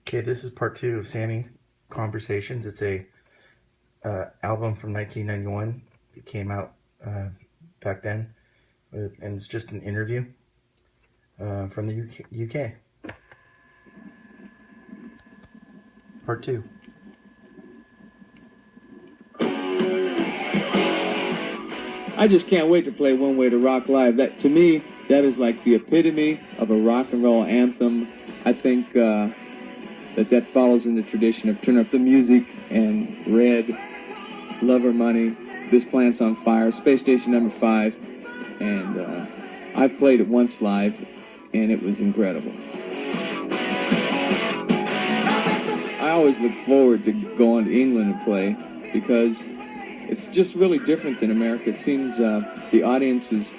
Okay, this is part two of Sammy Conversations. It's a album from 1991. It came out back then, and it's just an interview from the UK. Part two. I just can't wait to play One Way to Rock live. That, to me, that is like the epitome of a rock and roll anthem. I think that follows in the tradition of Turn Up the Music and Red, Love or Money, This Planet's on Fire, Space Station Number 5, and I've played it once live, and it was incredible. I always look forward to going to England and play because it's just really different than America. It seems the audiences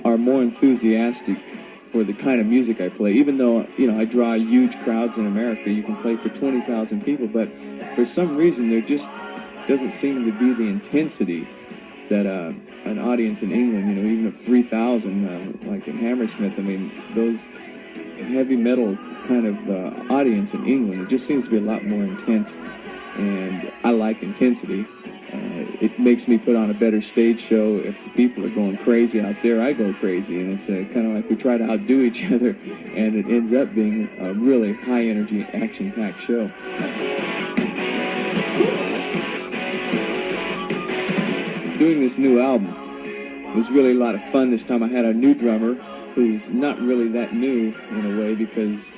are more enthusiastic for the kind of music I play. Even though, I draw huge crowds in America, you can play for 20,000 people, but for some reason there just doesn't seem to be the intensity that an audience in England, even at 3,000, like in Hammersmith, I mean, those heavy metal kind of audience in England, it just seems to be a lot more intense, and I like intensity. It makes me put on a better stage show. If people are going crazy out there, I go crazy, and it's kind of like we try to outdo each other, and it ends up being a really high-energy, action-packed show. Doing this new album was really a lot of fun this time. I had a new drummer who's not really that new in a way because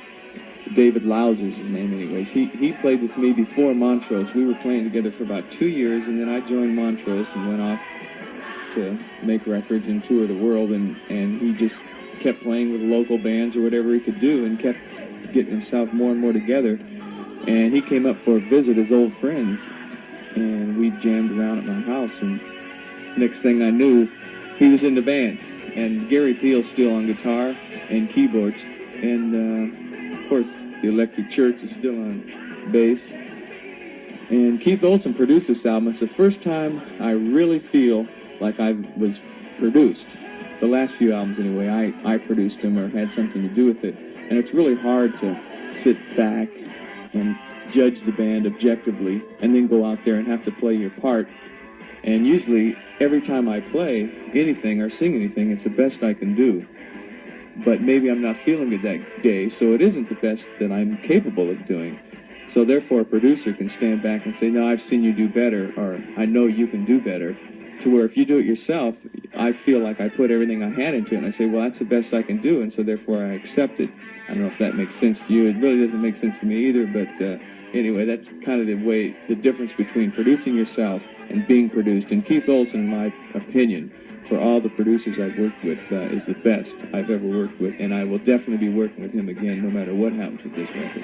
David Lauser's his name anyways. He played with me before Montrose. We were playing together for about 2 years, and then I joined Montrose and went off to make records and tour the world, and he just kept playing with local bands or whatever he could do and kept getting himself more and more together. And he came up for a visit as old friends, and we jammed around at my house, and next thing I knew, he was in the band. And Gary Peel's still on guitar and keyboards, and of course, the Electric Church is still on bass. And Keith Olsen produced this album. It's the first time I really feel like I was produced. The last few albums, anyway, I produced them or had something to do with it. And it's really hard to sit back and judge the band objectively and then go out there and have to play your part. And usually, every time I play anything or sing anything, it's the best I can do. But maybe I'm not feeling it that day, so it isn't the best that I'm capable of doing. So therefore, a producer can stand back and say, no, I've seen you do better, or I know you can do better. To where if you do it yourself, I feel like I put everything I had into it, and I say, well, that's the best I can do, and so therefore I accept it. I don't know if that makes sense to you. It really doesn't make sense to me either, but anyway, that's kind of the difference between producing yourself and being produced. And Keith Olsen, in my opinion, for all the producers I've worked with, is the best I've ever worked with, and I will definitely be working with him again no matter what happens with this record.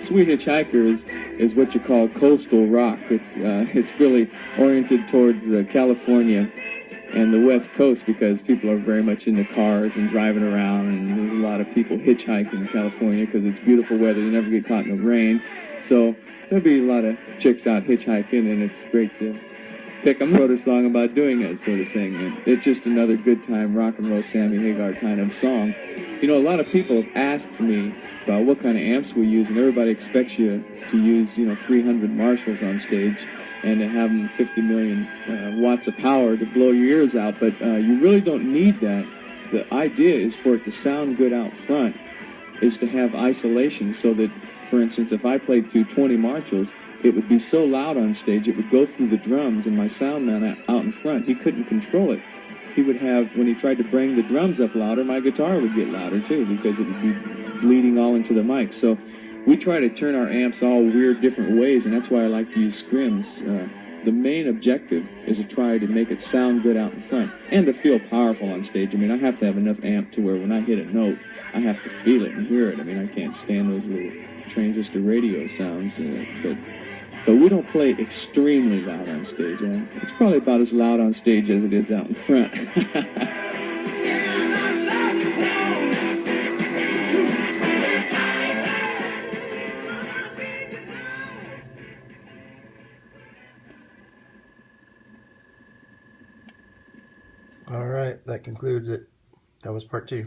Sweet Hitchhiker is what you call coastal rock. It's really oriented towards California and the West Coast because people are very much into cars and driving around, and there's a lot of people hitchhiking in California because it's beautiful weather. You never get caught in the rain. So there'll be a lot of chicks out hitchhiking, and it's great to pick them. I wrote a song about doing that sort of thing, and it's just another good time rock and roll Sammy Hagar kind of song. A lot of people have asked me about what kind of amps we use, and everybody expects you to use, 300 Marshalls on stage and to have them 50 million watts of power to blow your ears out, but you really don't need that. The idea is for it to sound good out front, is to have isolation so that, for instance, if I played through 20 Marshalls, it would be so loud on stage, it would go through the drums, and my sound man out in front, he couldn't control it. He would have, when he tried to bring the drums up louder, my guitar would get louder too, because it would be bleeding all into the mic. So we try to turn our amps all weird different ways, and that's why I like to use scrims. The main objective is to try to make it sound good out in front and to feel powerful on stage. I mean, I have to have enough amp to where when I hit a note, I have to feel it and hear it. I mean, I can't stand those little transistor radio sounds, but we don't play extremely loud on stage. It's probably about as loud on stage as it is out in front. All right, that concludes it. That was part 2.